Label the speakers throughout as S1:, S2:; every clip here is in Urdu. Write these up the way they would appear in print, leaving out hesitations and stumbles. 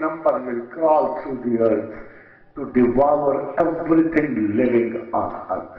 S1: number will crawl through the earth to devour everything living on earth.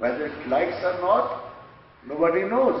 S1: whether it likes or not, nobody knows,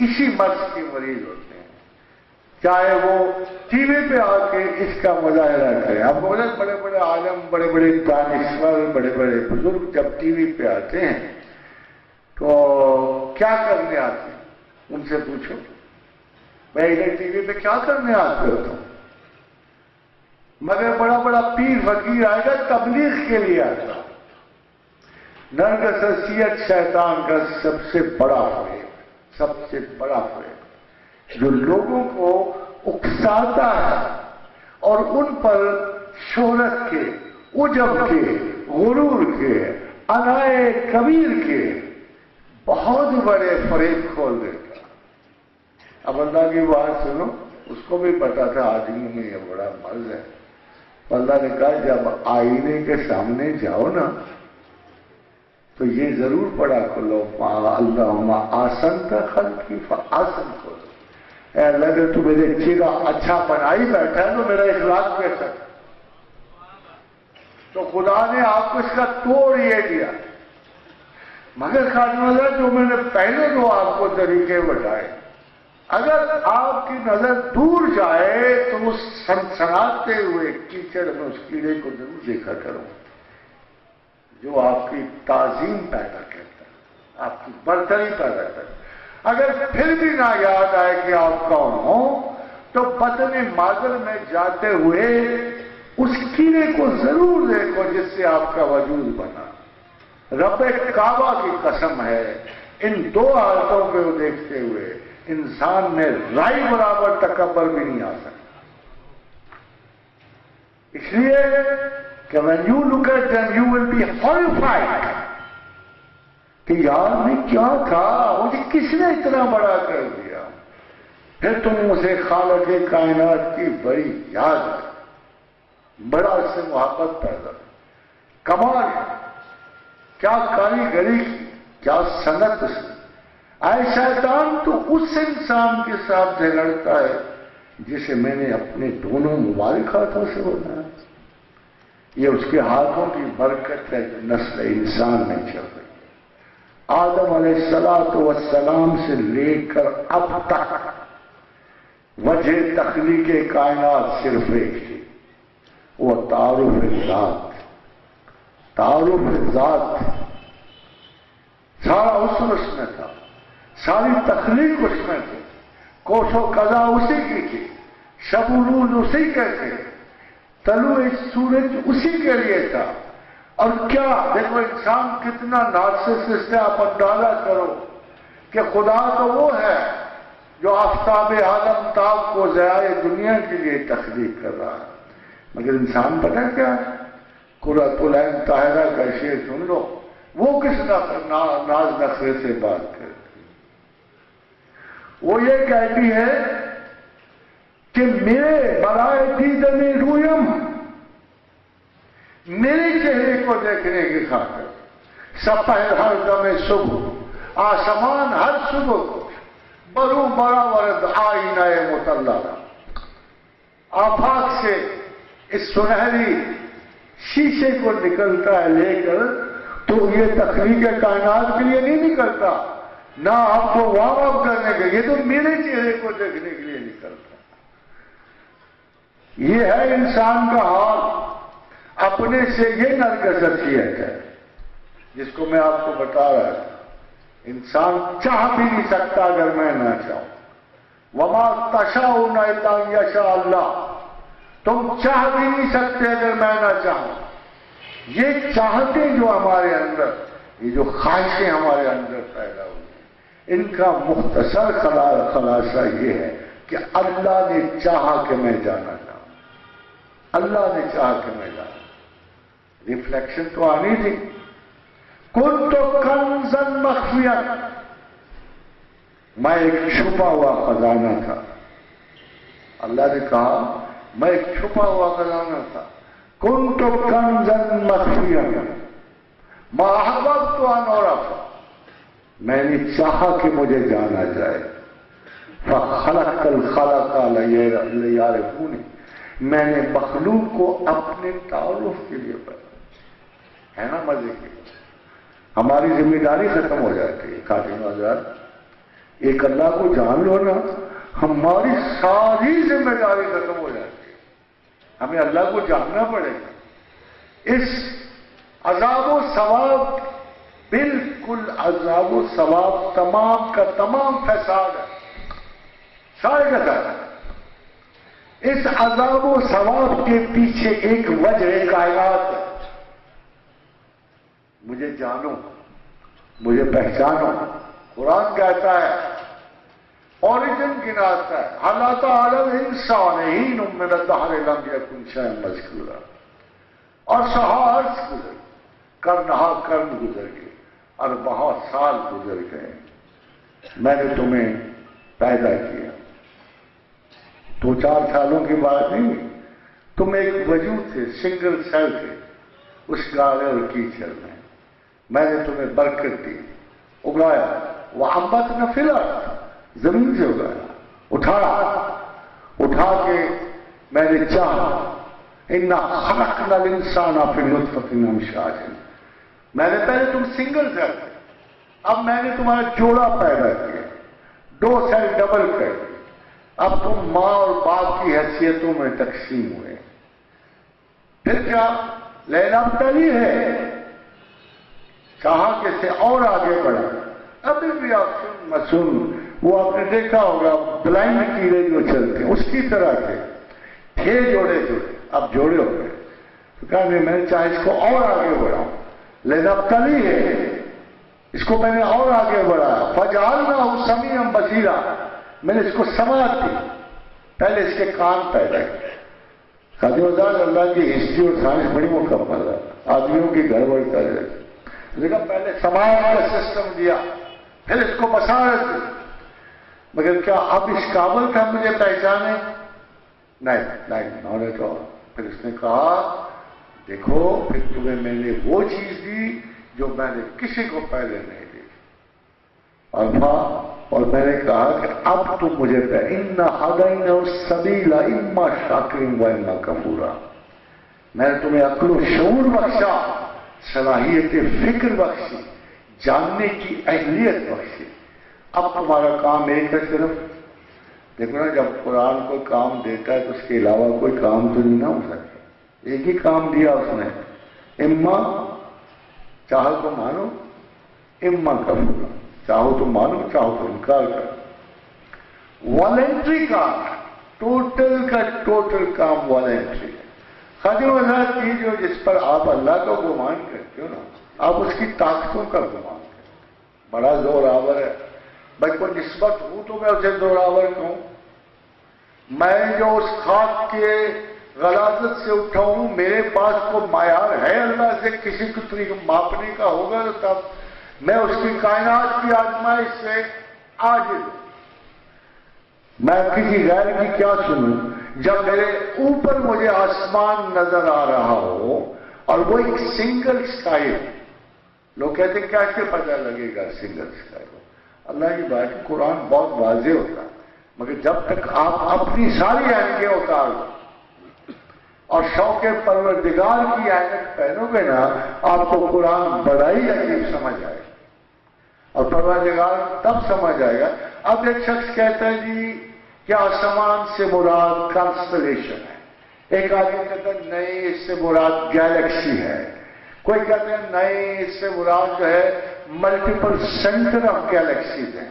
S1: اسی مرض کے مریض ہوتے ہیں، چاہے وہ ٹی وی پہ آ کے اس کا مظاہرہ کریں. اب بولے بڑے بڑے عالم، بڑے بڑے دانشور، بڑے بڑے بزرگ جب ٹی وی پہ آتے ہیں تو کیا کرنے آتے ہیں؟ ان سے پوچھو بھائی ادھر ٹی وی پہ کیا کرنے آتے ہو تم؟ مگر بڑا بڑا پیر فقیر آئے گا تبلیغ کے لیے آتا. نرگسیت شیطان کا سب سے بڑا فریب، سب سے بڑا فریب، جو لوگوں کو اکساتا ہے اور ان پر شہرت کے، عجب کے، غرور کے، انائے کبیر کے بہت بڑے فریب کھول دیتا. اب اللہ کی بات سنو، اس کو بھی پتا تھا آدمی میں یہ بڑا مرض ہے. اللہ نے کہا جب آئینے کے سامنے جاؤ نا تو یہ ضرور پڑا کرو اللہم آسنت خلقی فآسن کرو. اے اللہ اگر تو میرے چہرہ اچھا بنائی بیٹھا ہے تو میرا اخلاق کیسا ہے؟ تو خدا نے آپ کو اس کا توڑ یہ دیا. مگر خادم اللہ جو میں نے پہلے تو آپ کو طریقے بتائے، اگر آپ کی نظر دور جائے تو اس سنسناتے ہوئے کیچڑ میں اس کیڑے کو ضرور دیکھا کرو جو آپ کی تعظیم پیدا کرتا ہے، آپ کی برتری پیدا کرتا ہے. اگر پھر بھی نہ یاد آئے کہ آپ کون ہو تو بطن مادر میں جاتے ہوئے اس کیڑے کو ضرور دیکھو جس سے آپ کا وجود بنا. رب کعبہ کی قسم ہے ان دو حالتوں کو دیکھتے ہوئے انسان میں رائی برابر تکبر بھی نہیں آ سکتا. اس لیے کہ when you look at them you will be horrified کہ یار میں کیا تھا، مجھے کس نے اتنا بڑا کر دیا. پھر تم اسے خالق کائنات کی بڑی یاد ہے، بڑا اس سے محبت پیدا. کمال کیا کاریگری کی، کیا صنعت اس میں. آئے شیطان تو اس انسان کے ساتھ جھگڑتا ہے جسے میں نے اپنے دونوں مبارک ہاتھوں سے بنایا. یہ اس کے ہاتھوں کی برکت ہے جو نسل انسان میں چل رہی ہے. آدم علیہ السلام سے لے کر اب تک وجہ تخلیق کائنات صرف ایک تھی، وہ تعارف ذات. تعارف ذات سارا حسن اس میں تھا، ساری تخلیق اس میں تھی، کوش و قضا اسی کی تھی، شب و روز اسی کے تھے، طلوع سورج اسی کے لیے تھا. اور کیا دیکھو انسان کتنا نارسسسٹ ہے. آپ اندازہ کرو کہ خدا تو وہ ہے جو آفتاب عالم تاب کو ضیاء دنیا کے لیے تخلیق کر رہا ہے، مگر انسان پتہ کیا ہے؟ قرۃ العین طاہرہ کا شعر سن لو، وہ کس ناز نخرے سے بات کرتی. وہ یہ کہتی ہے کہ میرے برائے دیدن رویم، میرے چہرے کو دیکھنے کی خاطر سپہر ہر دم صبح، آسمان ہر صبح کو برو بڑا ورد آئینہ مطلع، آفاق سے اس سنہری شیشے کو نکلتا ہے لے کر، تو یہ تخلیق کائنات کے لیے نہیں نکلتا، نہ آپ کو وارم اپ کرنے کے، یہ تو میرے چہرے کو دیکھنے کے لیے نکلتا. یہ ہے انسان کا حال. اپنے سے یہ نرگسیت ہے جس کو میں آپ کو بتا رہا تھا. انسان چاہ بھی نہیں سکتا اگر میں نہ چاہوں. وما تشاؤون الا ان یشاء اللہ، تم چاہ بھی نہیں سکتے اگر میں نہ چاہوں. یہ چاہتے جو ہمارے اندر، یہ جو خواہشیں ہمارے اندر پیدا ہوئی ہیں، ان کا مختصر خلاصہ یہ ہے کہ اللہ نے چاہا کہ میں جانا چاہوں. اللہ نے چاہا کہ میں جانا. ریفلیکشن تو آنی تھی. کنت کنزا مخفیا، میں ایک چھپا ہوا خزانہ تھا. اللہ نے کہا میں ایک چھپا ہوا خزانہ تھا. کنت کنزا مخفیا ما احببت ان اعرف، میں نے چاہا کہ مجھے جانا جائے. فخلقت الخلق لیعرفونی، میں نے مخلوق کو اپنے تعارف کے لیے پیدا. ہے نا مزے کی؟ ہماری ذمہ داری ختم ہو جاتی ہے. خاتون حضرات، ایک اللہ کو جان لو نا، ہماری ساری ذمہ داری ختم ہو جاتی ہے. ہمیں اللہ کو جاننا پڑے گا. اس عذاب و ثواب، بالکل عذاب و ثواب تمام کا تمام فساد ہے، سارے کا سارا. اس عذاب و ثواب کے پیچھے ایک وجہ کائنات ہے. مجھے جانو، مجھے پہچانو. قرآن کہتا ہے، اوریجن گناتا ہے، اللہ تعالی انسان ہی من الدہر لم یکن شیئا مذکورا. اور سہارس گزر، کرنہا کرن گزر گئے، اور بہت سال گزر گئے. میں نے تمہیں پیدا کیا، 2-4 سالوں کی بات نہیں. تم ایک وجود تھے، سنگل سیل تھے اس گالے اور کیچڑ میں. میں نے تمہیں برکت دی، اگایا. وَأَنبَتْنَا فِي الْأَرْضِ، زمین سے اگایا، اٹھا کے میں نے چاہا. إِنَّا خَلَقْنَا الْإِنسَانَ فِي نُطْفَةٍ أَمْشَاجٍ. میں نے پہلے تم سنگل سیل تھے، اب میں نے تمہارا جوڑا پیدا کیا، 2 سیل ڈبل کر دی. اب تم ماں اور باپ کی حیثیتوں میں تقسیم ہوئے. پھر کیا لَنَبْتَلِيَ ہے، چاہا کہ سے اور آگے بڑھا. ابھی بھی آپ سن وہ آپ نے دیکھا ہوگا بلائنڈ کیڑے جو چلتے ہیں اس کی طرح تھے جوڑے، اب جوڑے ہو گئے. تو کہا نہیں، میں چاہے اس کو اور آگے بڑھاؤں. لنبتلی ہے، اس کو میں نے اور آگے بڑھایا. فجعلناہ سمیعا بصیرا، میں نے اس کو سماعت دی. پہلے اس کے کان پیدا کیے. خادم ازاد اللہ کی ہسٹری اور سائنس بڑی مکمل ہے، آدمیوں کی گڑبڑ کر رہے. لیکن پہلے سماعت کا سسٹم دیا، پھر اس کو بصارت دی. مگر کیا اب اس قابل تھا مجھے پہچانے؟ نہیں. پھر اس نے کہا دیکھو، پھر تمہیں میں نے وہ چیز دی جو میں نے کسی کو پہلے نہیں دی. اور میں نے کہا کہ اب تم مجھے إِنَّا هَدَيْنَاهُ السَّبِيلَ إِمَّا شَاكِرًا وَإِمَّا كَفُورًا. میں نے تمہیں عقل و شعور بخشا، صلاحیت فکر بخشی، جاننے کی اہلیت بخشی. اب تمہارا کام ایک ہے صرف. دیکھو نا، جب قرآن کوئی کام دیتا ہے تو اس کے علاوہ کوئی کام تو نہیں نہ ہو سکتا. ایک ہی کام دیا اس نے، اما چاہو تو مانو، اما کفورا، چاہو تو مانو، چاہو تو انکار کرو. والنٹری کام، ٹوٹل کا ٹوٹل کام والنٹری. خادم ازاد کی جو جس پر آپ اللہ کا گمان کرتے ہو نا، آپ اس کی طاقتوں کا گمان کرتے ہو. بڑا زور آور ہے بھائی، کوئی نسبت ہوں تو میں اسے زور آور کہوں. میں جو اس خاک کے غلاظت سے اٹھا ہوں، میرے پاس کو معیار ہے اللہ سے کسی کو طریقے ماپنے کا ہوگا تو تب میں اس کی کائنات کی آزمائش سے عاجز ہوں. میں کسی غیر کی کیا سنوں جب میرے اوپر مجھے آسمان نظر آ رہا ہو اور وہ ایک سنگل سکائی. لوگ کہتے ہیں کیسے پتہ لگے گا سنگل سکائی؟ اللہ کی بات، قرآن بہت واضح ہوتا ہے. مگر جب تک آپ اپنی ساری اینکیں اتار دو اور شوق پروردگار کی اینک پہنو گے نا، آپ کو قرآن بڑا ہی عجیب سمجھ آئے گا. اور پروردگار تب سمجھ آئے گا. اب ایک شخص کہتا ہے جی کہ آسمان سے مراد کانسٹلیشن ہے، ایک آدمی کہتا ہے نہیں اس سے مراد گیلیکسی ہے، کوئی کہتے ہیں نہیں اس سے مراد جو ہے ملٹیپل سینٹر آف گیلیکسیز ہیں.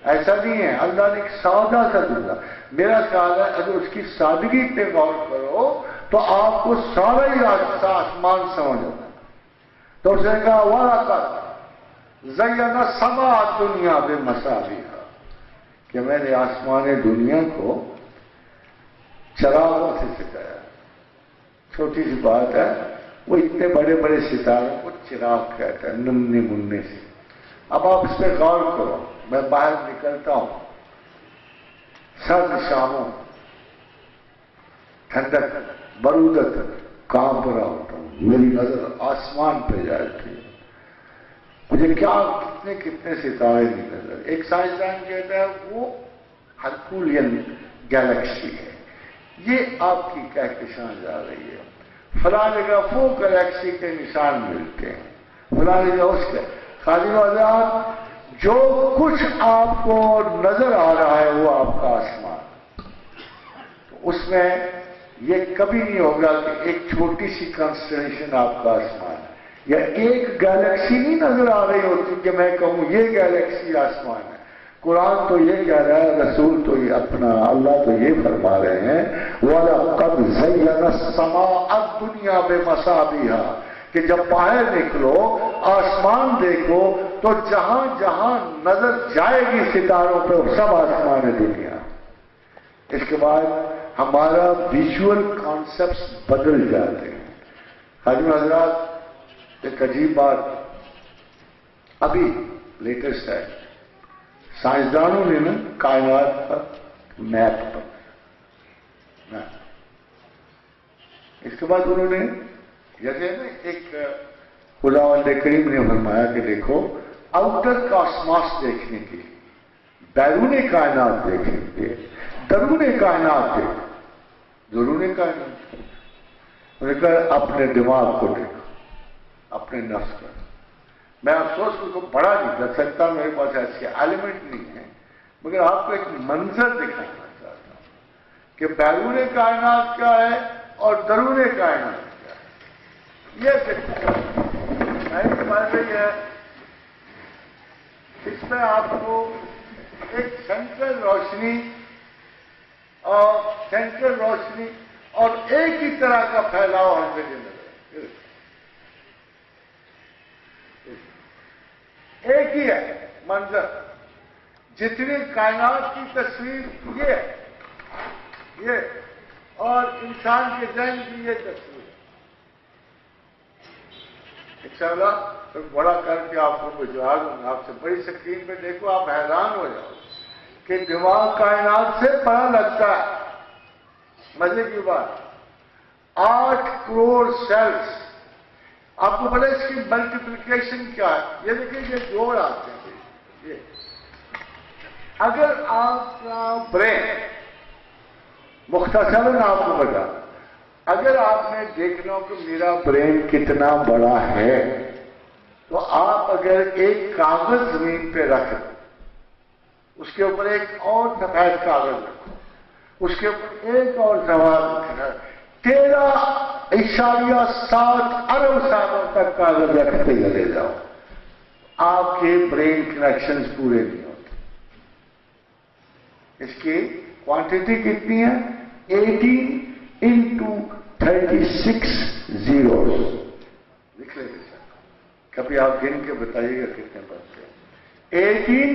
S1: ایسا نہیں ہے. اللہ نے ایک سادہ سا جملہ، میرا خیال ہے اگر اس کی سادگی پہ غور کرو تو آپ کو سارا ہی راستہ آسمان سمجھ آتا ہے. تو اس نے کہا وَلَقَدْ زَيَّنَا السَّمَاءَ الدُّنْيَا بِمَصَابِيحَ، کہ میں نے آسمان دنیا کو چراغوں سے سجایا. چھوٹی سی بات ہے، وہ اتنے بڑے بڑے ستاروں کو چراغ کہتا ہے، ننے مننے سے. اب آپ اس پہ غور کرو. میں باہر نکلتا ہوں سرد شاموں، ٹھنڈک برودت کانپ رہا ہوتا ہوں، میری نظر آسمان پہ جاتی ہے. مجھے کیا کتنے ستارے نکل رہے. ایک سائنسدان کہتا ہے وہ ہرکولین گیلیکسی ہے. یہ آپ کی کہکشاں جا رہی ہے، فلاں جگہ وہ گلیکسی کے نشان ملتے ہیں، فلاں جگہ اس کے. خادم آزاد جو کچھ آپ کو نظر آ رہا ہے وہ آپ کا آسمان، تو اس میں یہ کبھی نہیں ہوگا کہ ایک چھوٹی سی کنسٹلیشن آپ کا آسمان ہے، یا ایک گیلیکسی نہیں نظر آ رہی ہوتی کہ میں کہوں یہ گیلیکسی آسمان ہے۔ قرآن تو یہ کہہ رہا ہے، رسول تو یہ اپنا، اللہ تو یہ فرما رہے ہیں وَلَقَدْ زَيَّنَا السَّمَاءَ الدُّنْيَا بِمَصَابِيحَ، کہ جب باہر نکلو آسمان دیکھو تو جہاں جہاں نظر جائے گی ستاروں پہ وہ سب آسمان دنیا۔ اس کے بعد ہمارا ویژول کانسیپٹس بدل جاتے ہیں۔ حاجی حضرات، ایک عجیب بات ابھی لیٹسٹ ہے، سائنسدانوں نے نا کائنات کا میپ پر، اس کے بعد انہوں نے جیسے نا ایک خدا والے کریم نے فرمایا کہ دیکھو آؤٹر کاسماس دیکھنے کے لیے، بیرون کائنات دیکھنے کے لیے، درون کائنات دیکھو، درون کائنات، انہوں نے کہا اپنے دماغ کو دیکھو، اپنے نفس کو۔ میں افسوس کو بڑا نہیں کر سکتا، میرے پاس ایسے ایلیمنٹ نہیں ہے، مگر آپ کو ایک منظر دکھانا چاہتا ہوں کہ بیرون کائنات کیا ہے اور درون کائنات کیا ہے۔ یہ فائدہ یہ ہے، اس میں آپ کو ایک سینٹرل روشنی اور ایک ہی طرح کا پھیلاؤ ہر جگہ نظر ہے، ایک ہی ہے منظر۔ جتنی کائنات کی تصویر یہ ہے، یہ اور انسان کے ذہن کی یہ تصویر ہے۔ انشاءاللہ پھر بڑا کر کے آپ کو بجوا دوں گا، آپ سے بڑی سکرین پہ دیکھو، آپ حیران ہو جاؤ کہ دماغ کائنات سے بڑا لگتا ہے۔ مزے کی بات، 8 کروڑ سیلز، آپ کو پتا اس کی ملٹیپلیکیشن کیا ہے؟ یہ دیکھیں، یہ جوڑ آتے ہیں، یہ اگر آپ کا برین، مختصراً آپ کو بتا، اگر آپ نے دیکھنا ہو کہ میرا برین کتنا بڑا ہے، تو آپ اگر ایک کاغذ زمین پہ رکھ، اس کے اوپر ایک اور سفید کاغذ رکھو، اس کے اوپر ایک اور سوال رکھنا، 13.7 ارب سالوں تک کاغذ رکھتے چلے جاؤ، آپ کے برین کنیکشنز پورے نہیں ہوتے۔ اس کی کوانٹٹی کتنی ہے؟ 18 into 36 zeros، لکھ لیں گے سر، کبھی آپ گن کے بتائیے گا کتنے بنتے ہیں۔ 18،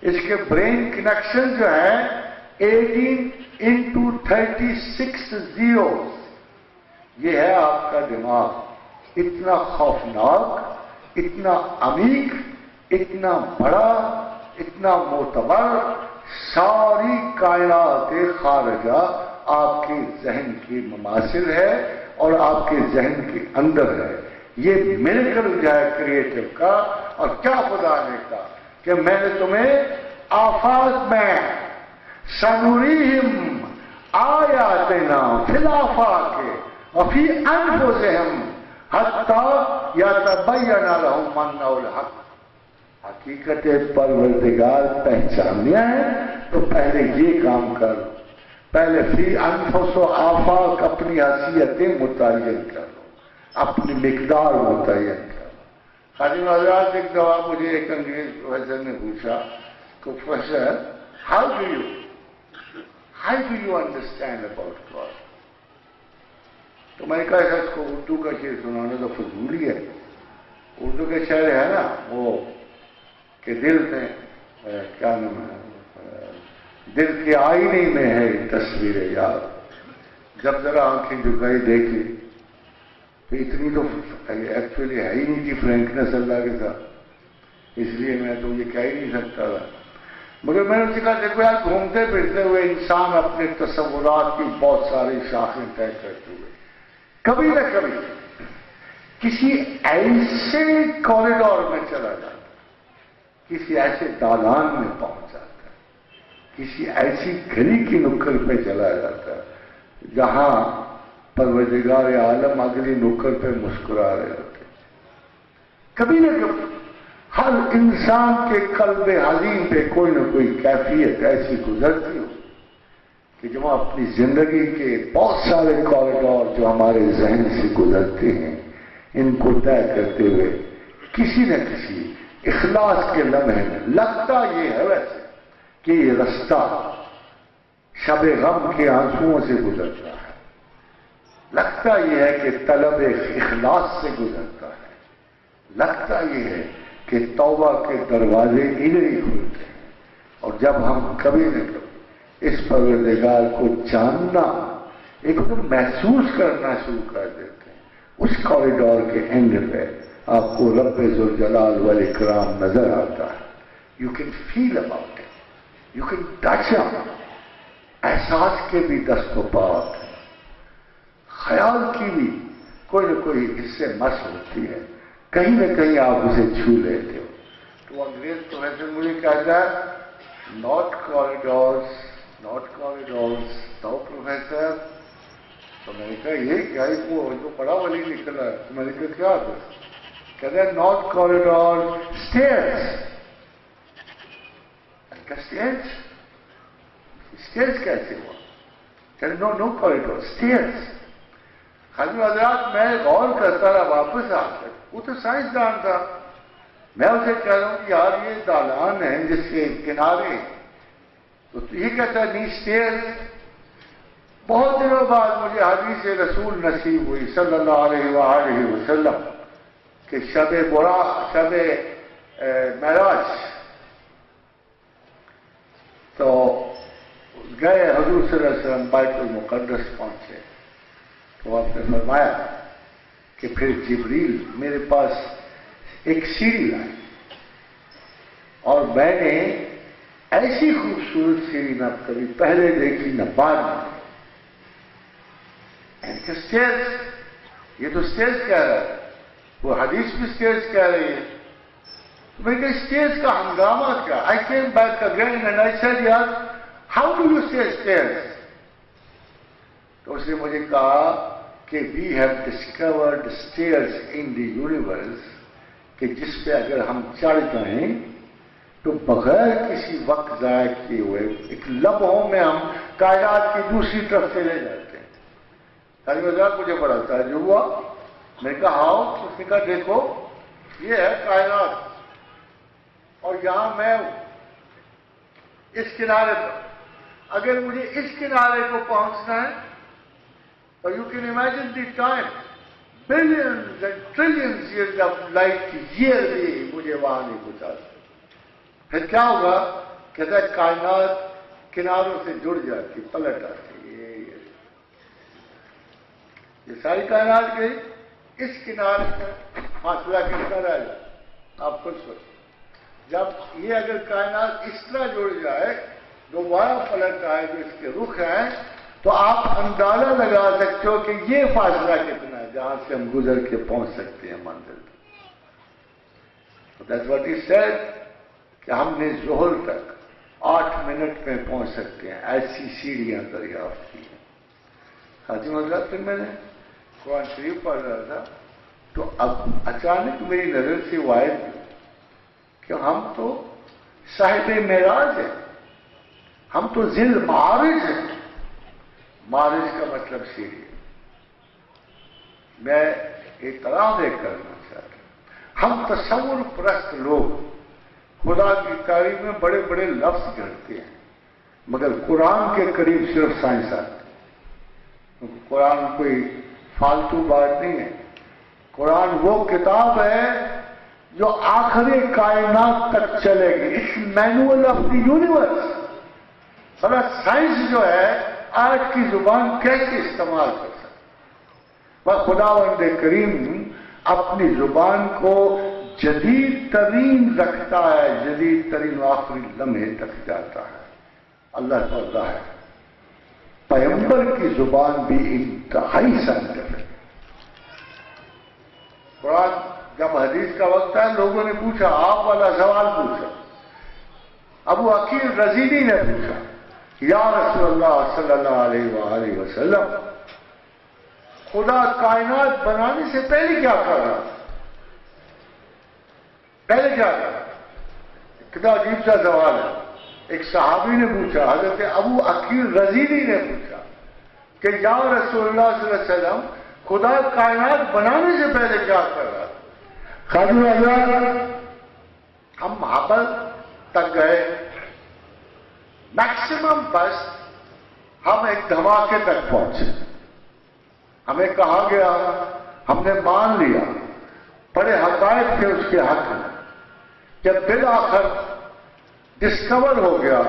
S1: اس کے برین کنیکشن جو ہے 18 into 36 zeros، یہ ہے آپ کا دماغ، اتنا خوفناک، اتنا عمیق، اتنا بڑا، اتنا معتبر، ساری کائنات خارجہ آپ کے ذہن کی مماثل ہے اور آپ کے ذہن کے اندر ہے۔ یہ میریکل جو ہے کریٹو کا، اور کیا خدا نے کہا کہ میں نے تمہیں آفاق میں سنوریہم آیاتنا فی الآفاق وفی انفسہم حتی یتبین لہم انہ الحق۔ حقیقت پروردگار پہچاننا ہے تو پہلے یہ کام کر، پہلے فی انفس و آفاق اپنی حیثیتیں متعین کرو، اپنی مقدار متعین کرو۔ خادم حضرات، ایک دفعہ مجھے ایک انگریز پروفیسر نے پوچھا کہ professor how do you understand about God? تو میں نے کہا اس کو اردو کا شعر سنانا تو فضول ہے۔ اردو کے شعر ہے نا وہ کہ دل میں کیا نام ہے، دل کے آئینے میں ہے تصویر یار، جب ذرا آنکھیں جھکائی دیکھی تو اتنی تو ایکچولی ہے ہی نہیں تھی فرینکنس اللہ کے ساتھ، اس لیے میں تو یہ کہہ ہی نہیں سکتا تھا۔ مگر میں نے اس سے کہا دیکھو یار، گھومتے پھرتے ہوئے انسان اپنے تصورات کی بہت ساری شاخیں طے کرتے ہوئے کبھی نہ کبھی کسی ایسے کوریڈور میں چلا جاتا، کسی ایسے دالان میں پہنچ جاتا ہے، کسی ایسی گلی کی نکڑ پہ چلا جاتا ہے جہاں پروردگار عالم اگلی نکڑ پہ مسکرا رہے ہوتے۔ کبھی نہ کبھی ہر انسان کے قلب حزین پہ کوئی نہ کوئی کیفیت ایسی گزرتی ہو کہ جو اپنی زندگی کے بہت سارے کوریڈور جو ہمارے ذہن سے گزرتے ہیں ان کو طے کرتے ہوئے کسی نہ کسی اخلاص کے لمحے میں لگتا یہ ہے ویسے کہ یہ رستہ شب غم کے آنسوؤں سے گزرتا ہے، لگتا یہ ہے کہ طلب اخلاص سے گزرتا ہے، لگتا یہ ہے کہ توبہ کے دروازے ادھر ہی کھلتے ہیں، اور جب ہم کبھی نہ کبھی اس پروردگار کو جاننا ایک تو محسوس کرنا شروع کر دیتے ہیں، اس کوریڈور کے اینڈ پہ آپ کو رب ذوالجلال والاکرام نظر آتا ہے. You can feel about it, you can touch up. احساس کے بھی دست و پاک ہے، خیال کی بھی کوئی نہ کوئی اس سے مس ہوتی ہے، کہیں نہ کہیں آپ اسے چھو لیتے ہو. تو انگریز پروفیسر مجھے کہتا ہے ناٹ کوریڈورس، ناٹ کوریڈورس. تو پروفیسر تو میں نے کہا یہ کیا ہے، وہ پڑھا والی نکلا ہے. تو میں نے کہا کیا تھا؟ کہتا ہے ناٹ کوریڈور، اسٹیئرس. اسٹیئرس اسٹیئرس کیسے ہوا؟ کہتے نو نو کوریڈور، اسٹیئرس. خادم حضرات میں غور کرتا رہا واپس آ کر، وہ تو سائنسدان تھا، میں اسے کہہ رہا ہوں کہ یار یہ دالان ہے جس کے کنارے، تو یہ کہتا ہے نہیں اسٹیئرس. بہت دنوں بعد مجھے حدیث رسول نصیب ہوئی صلی اللہ علیہ وآلہ وسلم کہ شب معراج تو گئے حضور صلی اللہ علیہ وسلم بیت المقدس پہنچے تو آپ نے فرمایا کہ پھر جبریل میرے پاس ایک سیڑھی لائی اور میں نے ایسی خوبصورت سیڑھی نہ کبھی پہلے دیکھی نہ بعد میں. اسٹیئرس، یہ تو اسٹیئرس کہہ رہا ہے، وہ حدیث بھی اسٹیئرس کہہ رہی ہے. میں نے کہا اسٹیئرس کا ہنگامہ کیا؟ I came back again and I said یار how do you say stairs؟ تو اس نے مجھے کہا کہ we have discovered stairs in the universe کہ جس پہ اگر ہم چڑھ جائیں تو بغیر کسی وقت ضائع کیے ہوئے ایک لمحوں میں ہم کائنات کی دوسری طرف چلے جاتے ہیں. مجھے بڑا تعجب ہوا. میں نے کہا ہاؤ؟ اس نے کہا دیکھو یہ ہے کائنات اور یہاں میں ہوں اس کنارے پر. اگر مجھے اس کنارے کو پہنچنا ہے تو you can imagine the time billions and trillions years of light year بھی مجھے وہاں نہیں پہنچا سکتے. پھر کیا ہوگا؟ کہتا ہے کائنات کناروں سے جڑ جاتی، پلٹ آتی. یہ ساری کائنات گئی، اس کنارے پر فاصلہ کتنا رہ جائے آپ خود سوچیں. جب یہ اگر کائنات اس طرح جڑ جائے دوبارہ پلٹ آئے جو اس کے رخ ہیں تو آپ اندازہ لگا سکتے ہو کہ یہ فاصلہ کتنا ہے جہاں سے ہم گزر کے پہنچ سکتے ہیں منزل تک. دیٹس واٹ ہی سیڈ کہ ہم نے ظہر تک 8 منٹ میں پہنچ سکتے ہیں، ایسی سیڑھیاں دریافت کی ہیں. حاجی حضرات پھر میں نے قرآن شریف پڑھ رہا تھا تو اب اچانک میری نظر سے وائد کہ ہم تو صاحب معراج ہیں، ہم تو ذی المعارج ہیں. معارج کا مطلب سیڑھی ہے. میں اعتراف کرنا چاہتا ہوں ہم تصور پرست لوگ خدا کی تعریف میں بڑے بڑے لفظ گھڑتے ہیں مگر قرآن کے قریب صرف سائنس آتی ہے. قرآن کوئی فالتو بات نہیں ہے. قرآن وہ کتاب ہے جو آخری کائنات تک چلے گی. It's manual of the universe. بڑا سائنس جو ہے آج کی زبان کیسے استعمال کر سکتا ہے؟ خداوند کریم اپنی زبان کو جدید ترین رکھتا ہے، جدید ترین آخری لمحے تک جاتا ہے. اللہ کو اللہ ہے. پیغمبر کی زبان بھی انتہائی سائنٹیفک. قرآن جب حدیث کا وقت ہے لوگوں نے پوچھا، آپ والا سوال پوچھا. ابو عقیل رزینی نے پوچھا یا رسول اللہ صلی اللہ علیہ وآلہ وسلم خدا کائنات بنانے سے پہلے کیا کر رہا تھا؟ پہلے کیا تھا؟ کتنا عجیب سا سوال ہے. ایک صحابی نے پوچھا، حضرت ابو عقیل رضینی نے پوچھا کہ یا رسول اللہ صلی اللہ علیہ وسلم، خدا کائنات بنانے سے پہلے کیا کر رہا تھا؟ خاجو حضرت ہم محبت تک گئے، میکسیمم بس ہم ایک دھماکے تک پہنچے. ہمیں کہا گیا، ہم نے مان لیا، بڑے حقائق تھے اس کے حق میں، جب بالآخر ڈسکور ہو گیا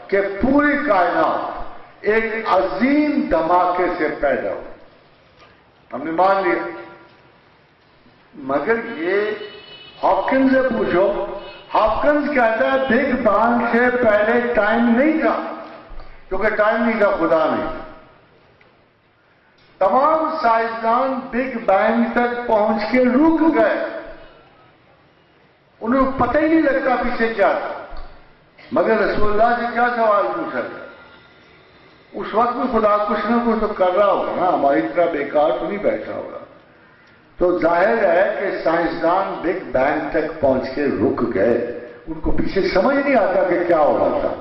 S1: کہ پوری کائنات ایک عظیم دھماکے سے پیدا ہو، ہم نے مان لیا. مگر یہ ہاکنز سے پوچھو، ہاکنز کہتا ہے بگ بانگ سے پہلے ٹائم نہیں تھا، کیونکہ ٹائم نہیں تھا، خدا نہیں تھا. تمام سائنسدان بگ بینگ تک پہنچ کے رک گئے، انہیں پتہ ہی نہیں لگتا پیچھے کیا تھا. مگر رسول اللہ سے کیا سوال پوچھا گیا؟ اس وقت میں خدا کچھ نہ کچھ تو کر رہا ہوگا نا، ہماری طرح بیکار تو نہیں بیٹھا ہوگا. تو ظاہر ہے کہ سائنسدان بگ بینگ تک پہنچ کے رک گئے، ان کو پیچھے سمجھ نہیں آتا کہ کیا ہو رہا تھا.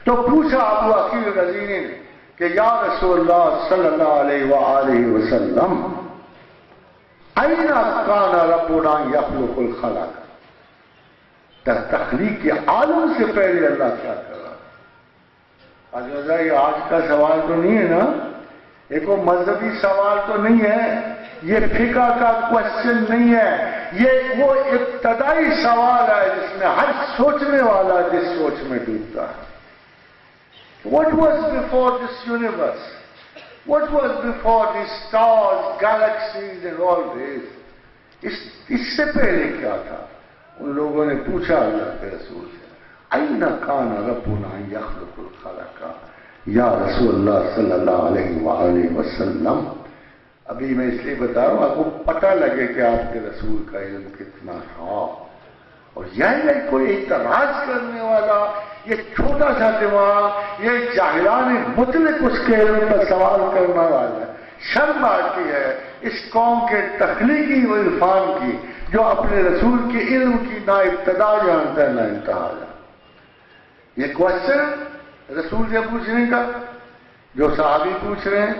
S1: تو پوچھا ابو عقیل رضینی نے کہ یا رسول اللہ صلی اللہ علیہ وآلہ وسلم، أين كان ربنا يخلق الخلق؟ تخلیق کے عالم سے پہلے اللہ کیا کر رہا ہے؟ یہ آج کا سوال تو نہیں ہے نا، ایک وہ مذہبی سوال تو نہیں ہے، یہ فقہ کا کوشچن نہیں ہے، یہ وہ ابتدائی سوال ہے جس میں ہر سوچنے والا جس سوچ میں ڈوبتا ہے. What was before this universe? What was before these stars, galaxies and all this? اس سے پہلے کیا تھا؟ ان لوگوں نے پوچھا اللہ کے رسول سے، أين كان ربنا يخلق الخلق؟ یا رسول اللہ صلی اللہ علیہ وآلہ وسلم. ابھی میں اس لیے بتا رہا ہوں آپ کو پتہ لگے کہ آپ کے رسول کا علم کتنا تھا. اور یہ کوئی اعتراض کرنے والا، یہ چھوٹا سا دماغ، یہ جاہلان مطلق اس کے علم پر سوال کرنے والا. شرم آتی ہے اس قوم کے تخلیقی و عرفان کی جو اپنے رسول کے علم کی نہ ابتدا جانتا ہے نہ انتہا جانتا. یہ کوشچن رسول سے پوچھنے کا جو صحابی پوچھ رہے ہیں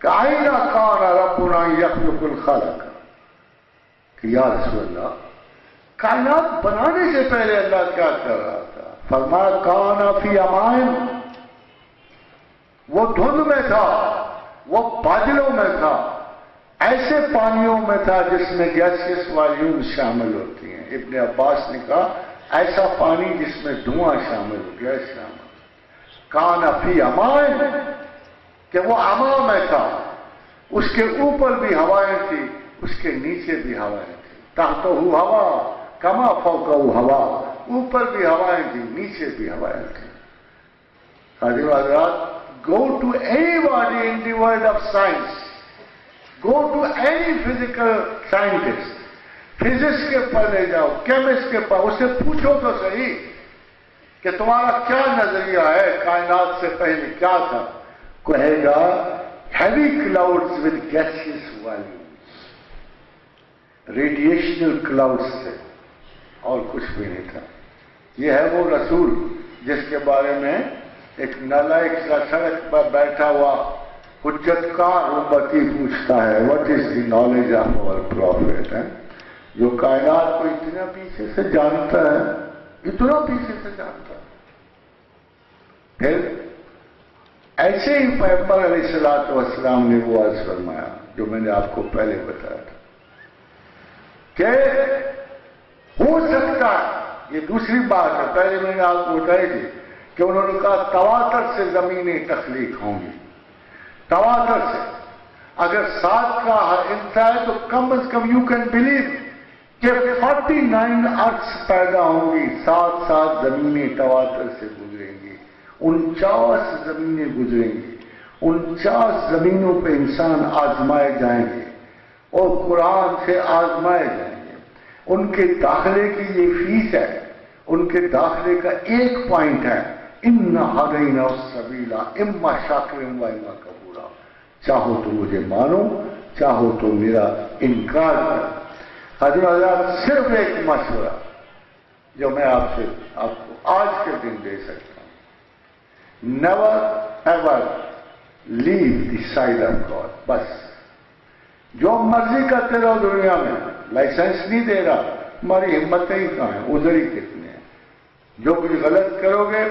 S1: کہ أين كان ربنا يخلق الخلق؟ کہ یا رسول اللہ، کائنات بنانے سے پہلے اللہ کیا کر رہا تھا؟ فرمایا كان في أمائن، وہ دھند میں تھا، وہ بادلوں میں تھا، ایسے پانیوں میں تھا جس میں گیسیس والیوم شامل ہوتی ہیں. ابن عباس نے کہا ایسا پانی جس میں دھواں شامل ہو گیا شامل. كان في أمائن، کہ وہ اما میں تھا، اس کے اوپر بھی ہوائیں تھی، اس کے نیچے بھی ہوائیں تھی. تحتہ ہوا کما فوقہ ہوا، اوپر بھی ہوائیں تھی، نیچے بھی ہوائیں تھی. حاضر حضرات، go to anybody in the world of science, go to any physical scientist, physics کے پاس لے جاؤ، کیمسٹ کے پاس، اسے پوچھو تو صحیح کہ تمہارا کیا نظریہ ہے کائنات سے پہلے کیا تھا؟ کہے گا heavy clouds with gases volumes, radiational clouds تھے اور کچھ بھی نہیں تھا. یہ ہے وہ رسول جس کے بارے میں ایک نالائق سا سڑک پر بیٹھا ہوا حجت کار امتی پوچھتا ہے what is the knowledge of our prophet, جو کائنات کو اتنا پیچھے سے جانتا ہے، اتنا پیچھے سے جانتا ہے. پھر ایسے ہی پیغمبر علیہ الصلوۃ والسلام نے وہ عرض فرمایا جو میں نے آپ کو پہلے بتایا تھا کہ ہو سکتا ہے، یہ دوسری بات ہے، پہلے میں نے آپ کو بتائی تھی کہ انہوں نے کہا تواتر سے زمینیں تخلیق ہوں گی. تواتر سے اگر 7 کا حصہ ہے تو کم از کم یو کین بلیو کہ 49 ارتھس پیدا ہوں گی، 7 زمینیں تواتر سے گزریں گی، 49 زمینیں گزریں گی، 49 زمینوں پہ انسان آزمائے جائیں گے اور قرآن سے آزمائے جائیں گے. ان کے داخلے کی یہ فیس ہے، ان کے داخلے کا ایک پوائنٹ ہے اِنَّا هَدَيْنَا السَّبِيلَ إِمَّا شَاكِرًا وَإِمَّا كَفُورًا. چاہو تو مجھے مانو، چاہو تو میرا انکار کرو. حضرات صرف ایک مشورہ، جو میں آپ کو آج کے دن دے سکتا ہوں. Never ever leave the side of God. بس جو مرضی کرتے رہو دنیا میں، لائسنس نہیں دے رہا، ہماری ہمتیں ہی کہاں ہیں، ادھر ہی کتنے ہیں. جو کچھ غلط کرو گے،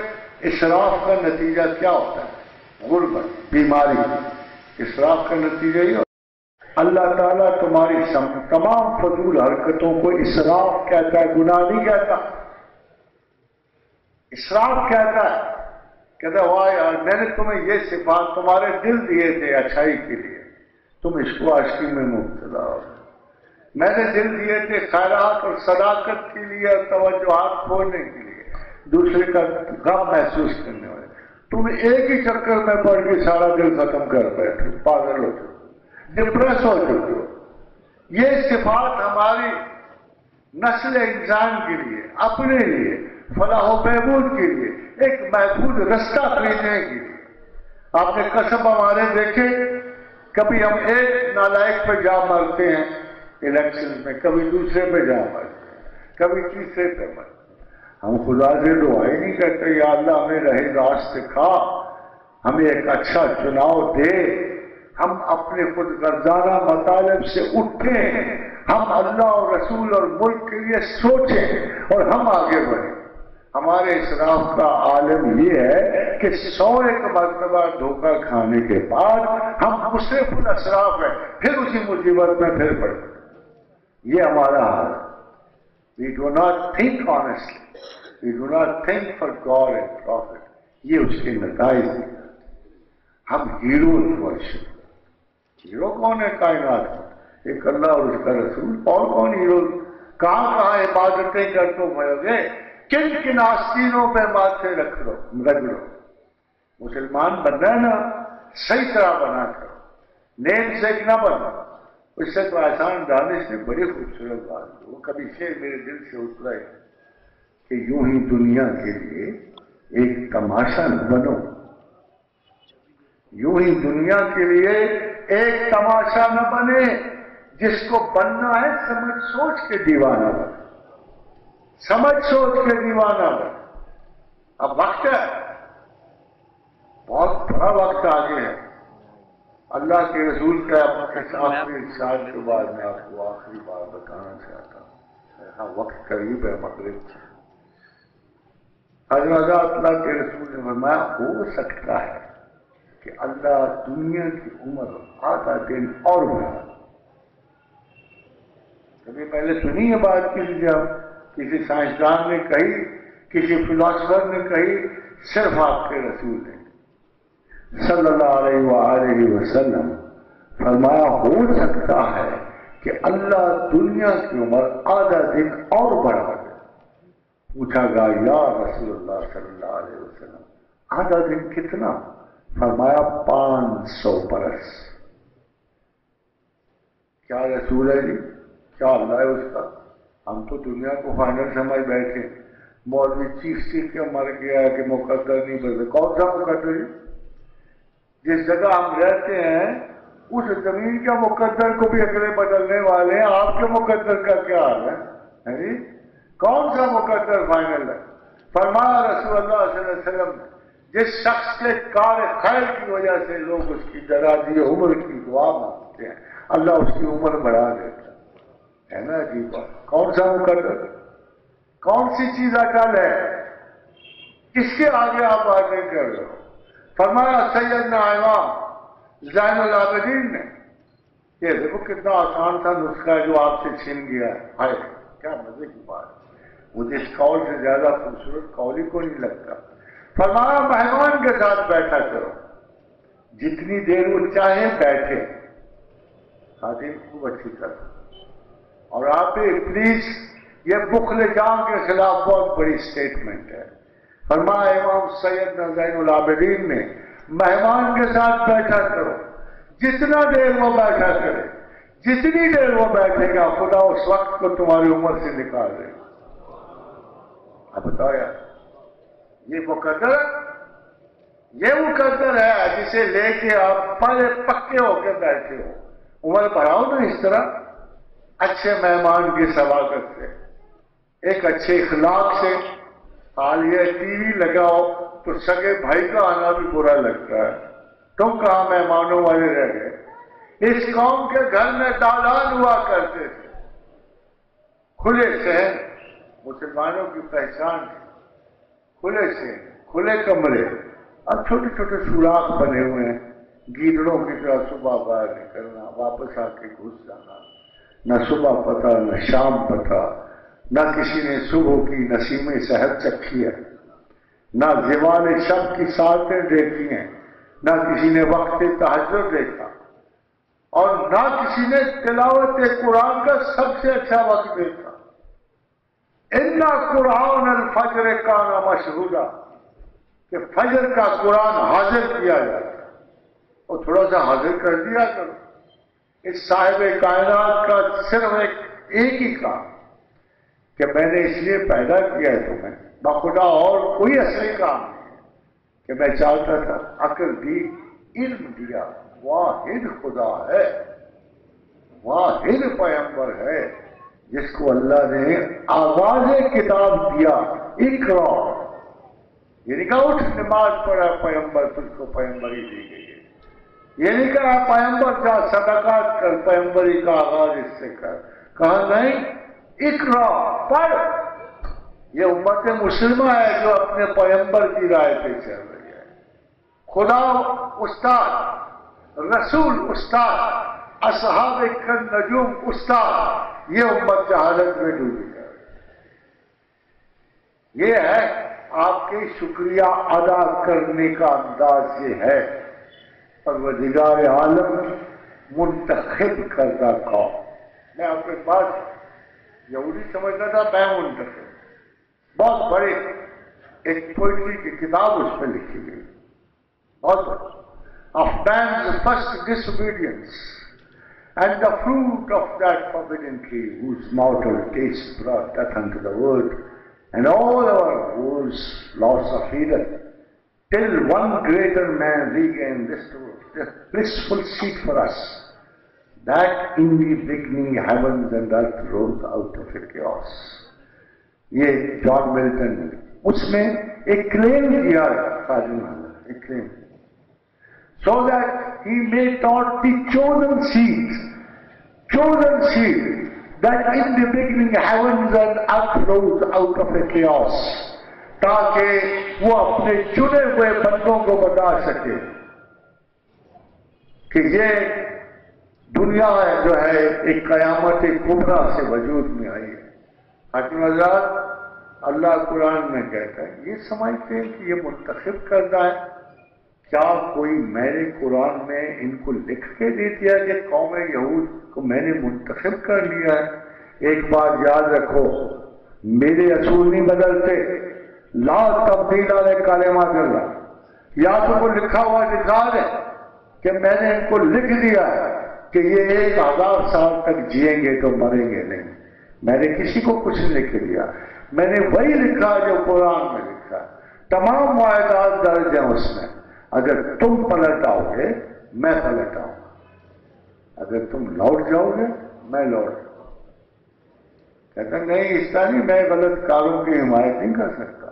S1: اسراف کا نتیجہ کیا ہوتا ہے؟ غربت، بیماری. اسراف کا نتیجہ ہی ہوتا ہے. اللہ تعالیٰ تمہاری تمام فضول حرکتوں کو اسراف کہتا ہے، گناہ نہیں کہتا. اسراف کہتا ہے، کہتا ہے واہ یار میں نے تمہیں یہ صفات تمہارے دل دیے تھے اچھائی کے لیے، تم عشق و عاشقی میں مبتلا ہو. میں نے دل دیے تھے خیرات اور صداقت کے لیے اور توجہات کھولنے کے لیے، دوسرے کا غم محسوس کرنے والے. تم ایک ہی چکر میں پڑھ کے سارا دل ختم کر بیٹھے، پاگل ہو چکے، ڈپریس ہو چکے ہو. یہ صفات ہماری نسل انسان کے لیے، اپنے لیے فلاح و بہبود کے لیے، ایک محفوظ رستہ خریدنے کے لیے. آپ نے قسم ہمارے دیکھے، کبھی ہم ایک نالائق پہ جا مارتے ہیں الیکشن میں، کبھی دوسرے پہ جا مارتے ہیں، کبھی تیسرے پہ مارتے ہیں. ہم خدا سے دعا ہی نہیں کرتے یا اللہ ہمیں رہے راست دکھا، ہمیں ایک اچھا چناؤ دے. ہم اپنے خود غرضانہ مطالب سے اٹھیں، ہم اللہ اور رسول اور ملک کے لیے سوچیں اور ہم آگے بڑھیں. ہمارے اسراف کا عالم یہ ہے کہ 101 مرتبہ دھوکہ کھانے کے بعد ہم مصرف الاسراف ہیں، پھر اسی مصیبت میں پھر پڑیں. یہ ہمارا حال ہے. We do not think honestly. We do not think for God and prophet. یہ اس کے نتائج ہیں. ہم ہیروز ورشپ. ہیرو کون ہے کائنات میں؟ ایک اللہ اور اس کا رسول. اور کون ہیرو؟ کہاں کہاں عبادتیں کر تو گے، کن کن آستینوں پہ ماتھے رگڑو. مسلمان بننا ہے نا، صحیح طرح بنا کرو، نیم سیک نہ بنو. اس سے تو آسان دانش نے بڑی خوبصورت بات کی. وہ کبھی شعر میرے دل سے اترا ہے کہ یوں ہی دنیا کے لیے ایک تماشا نہ بنو، یوں ہی دنیا کے لیے ایک تماشا نہ بنے. جس کو بننا ہے سمجھ سوچ کے دیوانہ بن، سمجھ سوچ کے دیوانہ بن. اب وقت ہے، بہت بڑا وقت آگے ہے. اللہ کے رسول کا آخری ارشاد کے بعد میں آپ کو آخری بار بتانا چاہتا ہوں. ہاں وقت قریب ہے مغرب سے. حضرت اللہ کے رسول نے فرمایا ہو سکتا ہے کہ اللہ دنیا کی عمر آدھا دن اور بڑھا. کبھی پہلے سنی ہے بات کسی سائنسدان نے کہی، کسی فلاسفر نے کہی، صرف آپ کے رسول نے صلی اللہ علیہ وآلہ وسلم فرمایا ہو سکتا ہے کہ اللہ دنیا کی عمر آدھا دن اور بڑھا دے. پوچھا گا یا رسول اللہ صلی اللہ علیہ وسلم آدھا دن کتنا؟ فرمایا 500 برس. کیا رسول ہے جی، کیا اللہ ہے اس کا؟ ہم تو دنیا کو فائنل سمجھ بیٹھے. مولوی چیخ کے مر گیا کہ مقدر نہیں بدلے. کون سا مقدر ہے؟ جس جگہ ہم رہتے ہیں اس زمین کا مقدر کو بھی اگلے بدلنے والے ہیں. آپ کے مقدر کا کیا حال ہے؟ کون سا مقدر فائنل ہے؟ فرمایا رسول اللہ صلی اللہ علیہ وسلم جس شخص کے کار خیر کی وجہ سے لوگ اس کی درازی عمر کی دعا مانگتے ہیں، اللہ اس کی عمر بڑھا دیتا ہے نا. عجیب بات. کون سا مقدر، کون سی چیز اٹل ہے؟ کس کے آگے آپ باتیں کر رہے ہو؟ فرمایا سیدنا امام زین العابدین نے. یہ دیکھو کتنا آسان تھا نسخہ جو آپ سے چھن گیا ہے. ہائے کیا مزے کی بات ہے. مجھے اس قول سے زیادہ خوبصورت قول ہی کو نہیں لگتا. فرمایا مہمان کے ساتھ بیٹھا کرو، جتنی دیر وہ چاہے بیٹھے. خادم خوب اچھی طرح. اور آپ پلیز، یہ بخل جاں کے خلاف بہت بڑی سٹیٹمنٹ ہے. فرمایا امام سیدنا زین العابدین نے مہمان کے ساتھ بیٹھا کرو، جتنا دیر وہ بیٹھا کرے، جتنی دیر وہ بیٹھے گا خدا اس وقت کو تمہاری عمر سے نکال دے گا. اب بتاؤ یار، یہ مقدر ہے جسے لے کے آپ بڑے پکے ہو کے بیٹھے ہو. عمر بڑھاؤ نا اس طرح اچھے مہمان کی سواگت سے. ایک اچھے اخلاق سے. حال یہ ٹی وی لگاؤ تو سگے بھائی کا آنا بھی برا لگتا ہے. تم کہاں مہمانوں والے رہ گئے. اس قوم کے گھر میں دالان ہوا کرتے تھے, کھلے صحن مسلمانوں کی پہچان تھی. کھلے صحن, کھلے کمرے, اب چھوٹے چھوٹے سوراخ بنے ہوئے ہیں. گیدڑوں کی طرح صبح باہر نکلنا, واپس آ کے گھس جانا. نہ صبح پتا نہ شام پتا, نہ کسی نے صبح کی نسیم سحر چکھی ہے, نہ زوال شب کی ساعتیں دیکھی ہیں, نہ کسی نے وقت تہجد دیکھا, اور نہ کسی نے تلاوت قرآن کا سب سے اچھا وقت دیکھا. اِنَّ قرآن الفجر کان مشہودا, کہ فجر کا قرآن حاضر کیا جاتا ہے, اور تھوڑا سا حاضر کر دیا کرو. اس صاحب کائنات کا صرف ایک ہی کام کہ میں نے اس لیے پیدا کیا ہے تمہیں, بخدا اور کوئی اصلی کام نہیں ہے, کہ میں چاہتا تھا عقل دی, علم دیا. واحد خدا ہے, واحد پیغمبر ہے جس کو اللہ نے آواز کتاب دیا. اقرا, یہ نہیں کہا اٹھ نماز پڑھا پیغمبر تجھ کو پیغمبری دی گئی ہے. یہ نہیں کہا پیغمبر کا صدقات کر, پیغمبری کا آغاز اس سے کر. کہا نہیں, اقرا پڑھ. یہ امت مسلمہ ہے جو اپنے پیغمبر کی رائے پہ چل رہی ہے. خدا استاد, رسول استاد, اصحاب النجوم استاد, یہ امت جہالت میں ڈوبی ہے. یہ ہے آپ کے شکریہ ادا کرنے کا انداز. یہ ہے پروردگار عالم منتخب کردہ قوم. میں آپ کے پاس یہودی سمجھتا تھا, میں منتخب. بہت بڑے ایک پوئٹری کی کتاب اس میں لکھی گئی, بہت بڑی, of man's first disobedience and the fruit of that forbidden tree whose mortal taste brought death unto the world and all our woes loss of freedom, till one greater man regained this blissful seat for us, that in the beginning heavens and earth rose out of a chaos. یہ جان ملٹن نے اس میں ایک کلیم کیا خادم اللہ, ایک کلیم, so that he may not be chosen seed, that in the beginning heavens and earth rose out of a chaos, تاکہ وہ اپنے چنے ہوئے بندوں کو بتا سکے کہ یہ دنیا جو ہے ایک قیامت کبریٰ سے وجود میں آئی ہے. حاکم حضرات, اللہ قرآن میں کہتا ہے, یہ سمجھتے ہیں کہ یہ منتخب کردہ ہے. کیا کوئی میں نے قرآن میں ان کو لکھ کے دے دیا کہ قوم یہود کو میں نے منتخب کر لیا ہے؟ ایک بات یاد رکھو, میرے اصول نہیں بدلتے. لا تبدیل علیہ کلمات اللہ, یا تو کو لکھا ہوا دکھا دے کہ میں نے ان کو لکھ دیا کہ یہ 1000 سال تک جئیں گے تو مریں گے نہیں. میں نے کسی کو کچھ نہیں لکھ دیا, میں نے وہی لکھا جو قرآن میں لکھا. تمام معاہدات درج ہیں اس میں. اگر تم پلٹ آؤ گے میں پلٹ آؤں گا, اگر تم لوٹ جاؤ گے میں لوٹ جاؤں گا. کہتا نہیں اس طرح نہیں, میں غلط کاروں کی حمایت نہیں کر سکتا.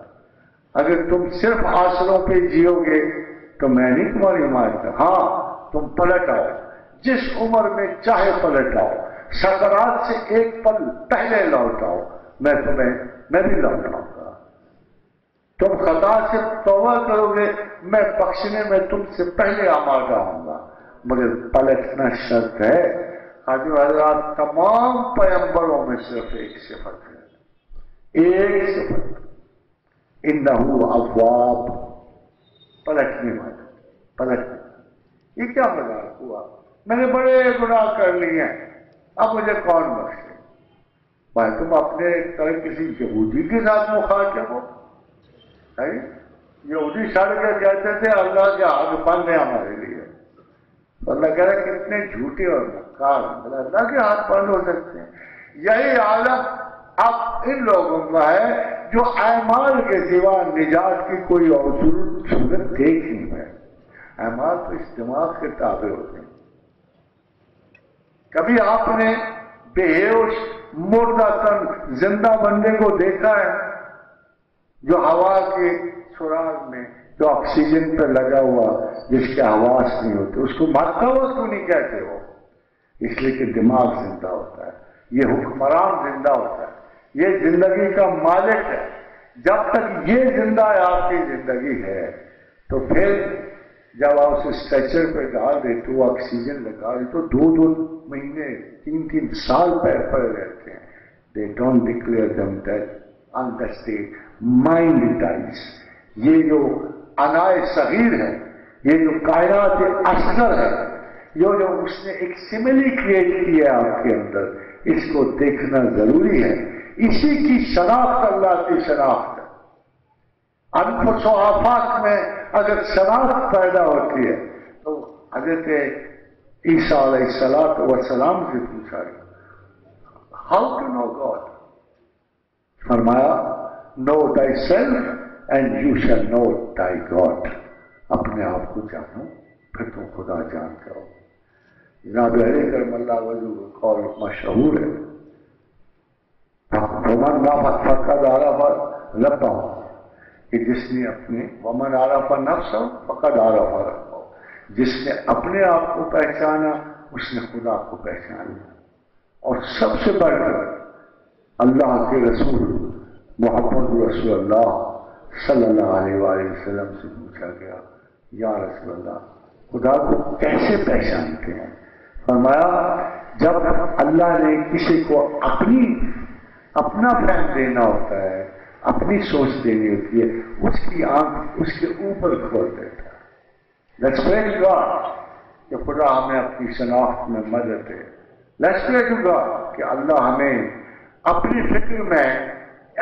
S1: اگر تم صرف آسروں پہ جیو گے تو میں نہیں تمہاری حمایت کر. ہاں تم پلٹ آؤ, جس عمر میں چاہے پلٹ آؤ, سکرات سے ایک پل پہلے لوٹ آؤ, میں بھی لوٹ آؤں گا. تم خطا سے توبہ کرو گے, میں بخشنے میں تم سے پہلے آمادہ ہوں گا, مگر پلٹنا شرط ہے. حاجی حضرات, تمام پیغمبروں میں صرف ایک صفت ہے, ایک صفت, انہو اواب, پلٹنے والا, پلٹنے. یہ کیا مذاق ہوا؟ میں نے بڑے گناہ کر لیے ہیں, اب مجھے کون بخشے؟ بھائی تم اپنے طرح کسی یہودی کے ساتھ مخاطب ہو. یہودی سڑ کے کہتے تھے اللہ کے ہاتھ بند ہے ہمارے لیے. اللہ کہہ رہا کتنے جھوٹے اور مکار, اللہ کے ہاتھ بند ہو سکتے ہیں. یہی عالم اب ان لوگوں کا ہے جو اعمال کے سوا نجات کی کوئی اور صورت دیکھ نہیں ہے. اعمال تو اس دماغ کے تابع ہوتے ہیں. کبھی آپ نے بے ہوش مردہ تن زندہ بندے کو دیکھا ہے جو ہوا کے سراغ میں جو آکسیجن پہ لگا ہوا جس کے حواس نہیں ہوتے، اس کو مرتا ہوا کیوں نہیں کہتے ہو؟ اس لیے کہ دماغ زندہ ہوتا ہے، یہ حکمران زندہ ہوتا ہے، یہ زندگی کا مالک ہے۔ جب تک یہ زندہ ہے، آپ کی زندگی ہے، تو پھر جب آپ اسے اسٹریچر پہ ڈال دے تو آکسیجن لگا دے تو 2 مہینے 3 سال پیر پڑے رہتے ہیں۔ They don't declare them death unless their mind dies. یہ جو انائے صغیر ہے، یہ جو کائنات اصغر ہے، یہ جو اس نے ایک سملی کریٹ کی ہے آپ کے اندر، اس کو دیکھنا ضروری ہے۔ اسی کی شناخت اللہ کی شناخت ہے۔ انفس و آفاق میں اگر شناخت پیدا ہوتی ہے تو حضرت عیسیٰ علیہ السلام سے پوچھا گیا ہاؤ ٹو نو گاڈ، فرمایا نو Thai self and you shall know Thai God. اپنے آپ کو جانو پھر تم خدا جان جاؤ۔ جناب علی کرم اللہ وجہ کا قول مشہور ہے، ومن عرف فقد عرف ربہ، کہ جس نے اپنے ومن عرف نفسہ فقد عرف ربہ، جس نے اپنے آپ کو پہچانا اس نے خدا کو پہچانا۔ اور سب سے بڑھ کر اللہ کے رسول محمد رسول اللہ صلی اللہ علیہ وآلہ وسلم سے پوچھا گیا یا رسول اللہ خدا کو کیسے پہچانتے ہیں؟ فرمایا جب اللہ نے کسی کو اپنا فہم دینا ہوتا ہے، اپنی سوچ دینی ہوتی ہے، اس کی آنکھ اس کے اوپر کھول دیتا ہے۔ لیٹس پرے ٹو گاڈ کہ خدا ہمیں اپنی شناخت میں مدد دے۔ لیٹس پرے ٹو گاڈ کہ اللہ ہمیں اپنی فکر میں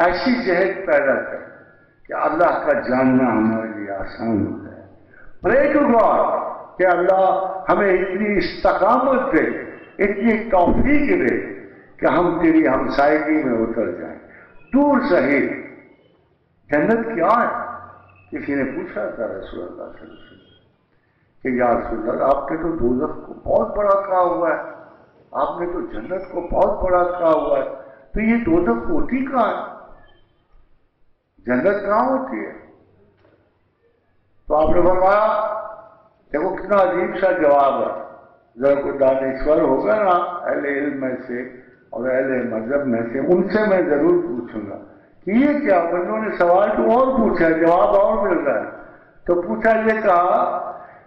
S1: ایسی جہد پیدا کرے کہ اللہ کا جاننا ہمارے لیے آسان ہو جائے۔ پرے ٹو گاڈ کہ اللہ ہمیں اتنی استقامت دے، اتنی توفیق دے کہ ہم تیری ہمسائیگی میں اتر جائیں، دور صحیح۔ جنت کیا ہے؟ کسی نے پوچھا تھا رسول اللہ صلی اللہ علیہ وسلم کہ یا رسول اللہ آپ نے تو دوزخ کو بہت بڑا کہا ہوا ہے، آپ نے تو جنت کو بہت بڑا کہا ہوا ہے، تو یہ دوزخ ہوتی کہاں ہے؟ جنت کہاں ہوتی ہے؟ تو آپ نے فرمایا دیکھو کتنا عجیب سا جواب ہے، ذرا کوئی دانشور ہوگا نا اہل علم میں سے اور اہل مذہب میں سے، ان سے میں ضرور پوچھوں گا کہ یہ کیا؟ بندوں نے سوال تو اور پوچھا، جواب اور مل رہا ہے۔ تو پوچھا یہ کہا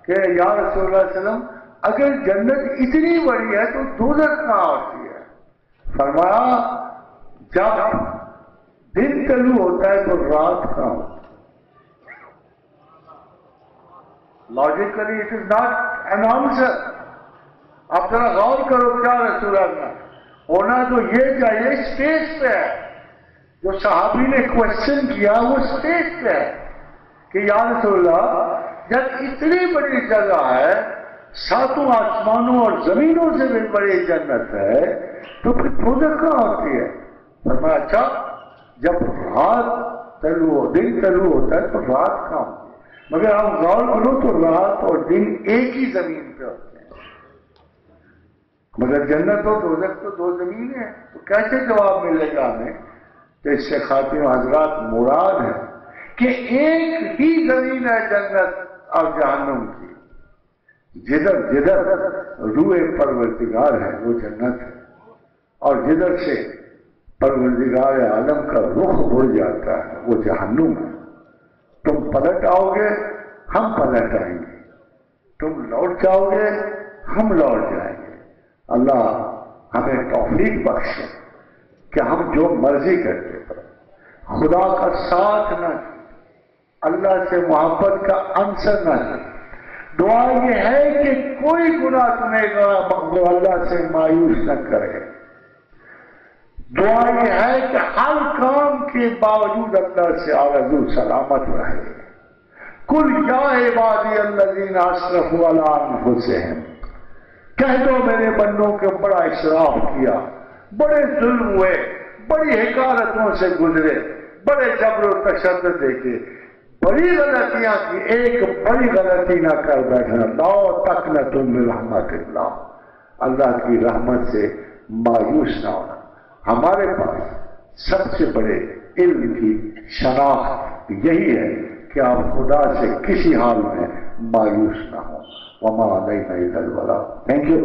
S1: کہ یا رسول اللہ علیہ وسلم اگر جنت اتنی بڑی ہے تو دوزخ کہاں ہوتی ہے؟ فرمایا جب دن طلوع ہوتا ہے تو رات کہاں ہوتی ہے؟ Logically it is not an answer. آپ ذرا غور کرو کیا رسول اللہ ہونا تو یہ چاہیے اسٹیج پہ ہے۔ جو صحابی نے کوشچن کیا وہ اسٹیج پہ ہے کہ یا رسول اللہ جب اتنی بڑی جگہ ہے، 7 آسمانوں اور زمینوں سے بھی بڑی جنت ہے، تو پھر دوزخ کہاں ہوتی ہے؟ فرمایا اچھا جب رات دن طلوع ہوتا ہے تو رات کہاں ہوتی ہے؟ مگر آپ غور کرو تو رات اور دن ایک ہی زمین پہ ہوتے ہیں، مگر جنت و دوزخ تو 2 زمین ہیں، تو کیسے جواب ملے گا ہمیں؟ تو اس سے خاتم حضرات مراد ہے کہ ایک ہی زمین ہے جنت اور جہنم کی، جدھر روح پروردگار ہے وہ جنت ہے، اور جدھر سے پروردگار عالم کا رخ مڑ جاتا ہے وہ جہنم ہے۔ تم پلٹ آؤ گے ہم پلٹ آئیں گے، تم لوٹ جاؤ گے ہم لوٹ جائیں گے۔ اللہ ہمیں توفیق بخشے کہ ہم جو مرضی کرتے ہیں، خدا کا ساتھ نہ دیں، اللہ سے محبت کا عنصر نہ دیں۔ دعا یہ ہے کہ کوئی گناہ تمہیں وہ اللہ سے مایوس نہ کرے۔ دعا یہ ہے کہ ہر کام کے باوجود اللہ سے آرزو سلامت رہے۔ قل یا عبادی الذین اسرفوا علی انفسہم، کہہ دو میرے بندوں کے بڑا اسراف کیا، بڑے ظلم ہوئے، بڑی حکارتوں سے گزرے، بڑے جبر و تشدد دیکھے، بڑی غلطیاں کی، ایک بڑی غلطی نہ کر بیٹھنا، لا تقنطوا من رحمت اللہ، اللہ کی رحمت سے مایوس نہ ہونا۔ ہمارے پاس سب سے بڑے علم کی شناخت یہی ہے کہ آپ خدا سے کسی حال میں مایوس نہ ہوں. وما علینا الا البلاغ. Thank you.